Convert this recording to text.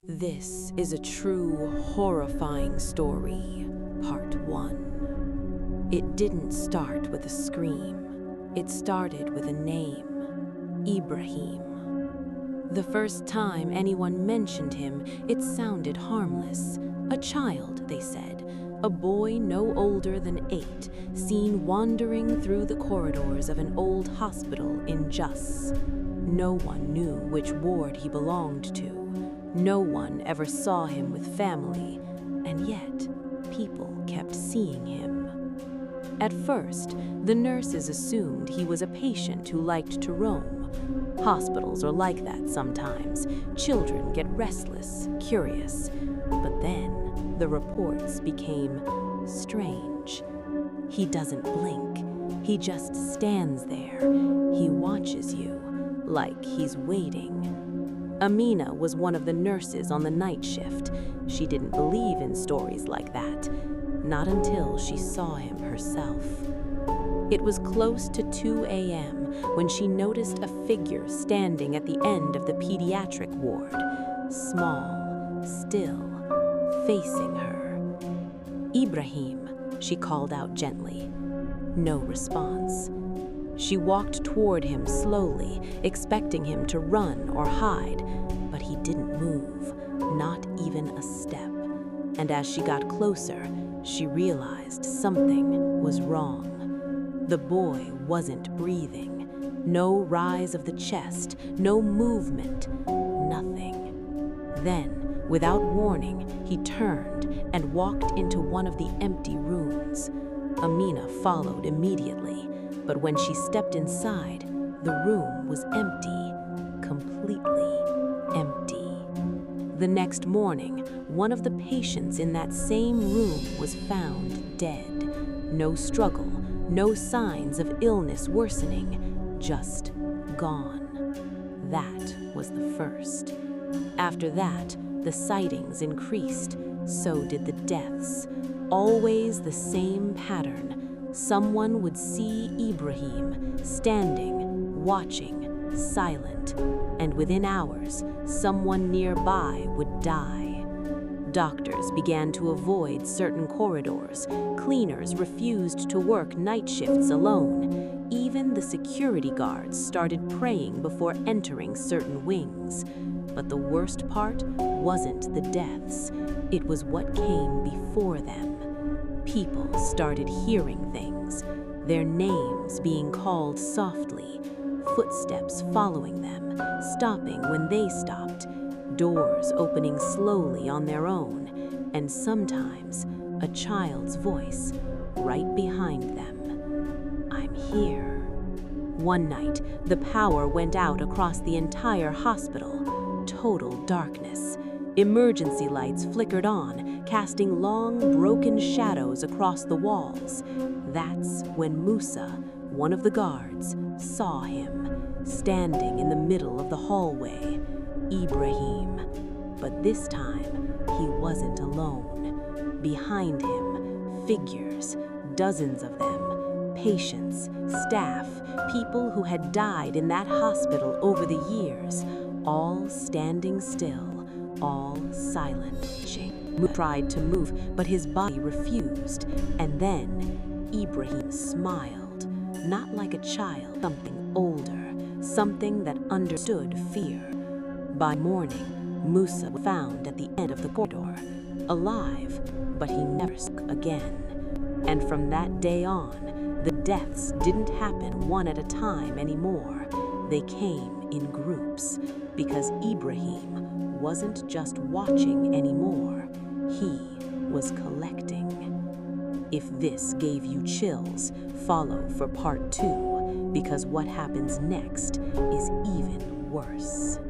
This is a true, horrifying story, Part 1. It didn't start with a scream. It started with a name, Ibrahim. The first time anyone mentioned him, it sounded harmless. A child, they said, a boy no older than 8, seen wandering through the corridors of an old hospital in Jus. No one knew which ward he belonged to. No one ever saw him with family, and yet people kept seeing him. At first, the nurses assumed he was a patient who liked to roam. Hospitals are like that sometimes. Children get restless, curious. But then the reports became strange. He doesn't blink. He just stands there. He watches you, like he's waiting. Amina was one of the nurses on the night shift. She didn't believe in stories like that, not until she saw him herself. It was close to 2 a.m. when she noticed a figure standing at the end of the pediatric ward, small, still, facing her. "Ibrahim," she called out gently. No response. She walked toward him slowly, expecting him to run or hide, but he didn't move, not even a step. And as she got closer, she realized something was wrong. The boy wasn't breathing. No rise of the chest, no movement, nothing. Then, without warning, he turned and walked into one of the empty rooms. Amina followed immediately. But when she stepped inside, the room was empty, completely empty. The next morning, one of the patients in that same room was found dead. No struggle, no signs of illness worsening, just gone. That was the first. After that, the sightings increased, so did the deaths. Always the same pattern. Someone would see Ibrahim standing, watching, silent, and within hours, someone nearby would die. Doctors began to avoid certain corridors. Cleaners refused to work night shifts alone. Even the security guards started praying before entering certain wings. But the worst part wasn't the deaths. It was what came before them. People started hearing things, their names being called softly, footsteps following them, stopping when they stopped, doors opening slowly on their own, and sometimes a child's voice right behind them. "I'm here." One night, the power went out across the entire hospital. Total darkness. Emergency lights flickered on, casting long, broken shadows across the walls. That's when Musa, one of the guards, saw him, standing in the middle of the hallway. Ibrahim. But this time, he wasn't alone. Behind him, figures, dozens of them, patients, staff, people who had died in that hospital over the years, all standing still. All silent. Mu tried to move, but his body refused. And then Ibrahim smiled, not like a child, something older, something that understood fear. By morning, Musa was found at the end of the corridor, alive, but he never spoke again. And from that day on, the deaths didn't happen one at a time anymore. They came in groups, because Ibrahim wasn't just watching anymore, he was collecting. If this gave you chills, follow for part 2, because what happens next is even worse.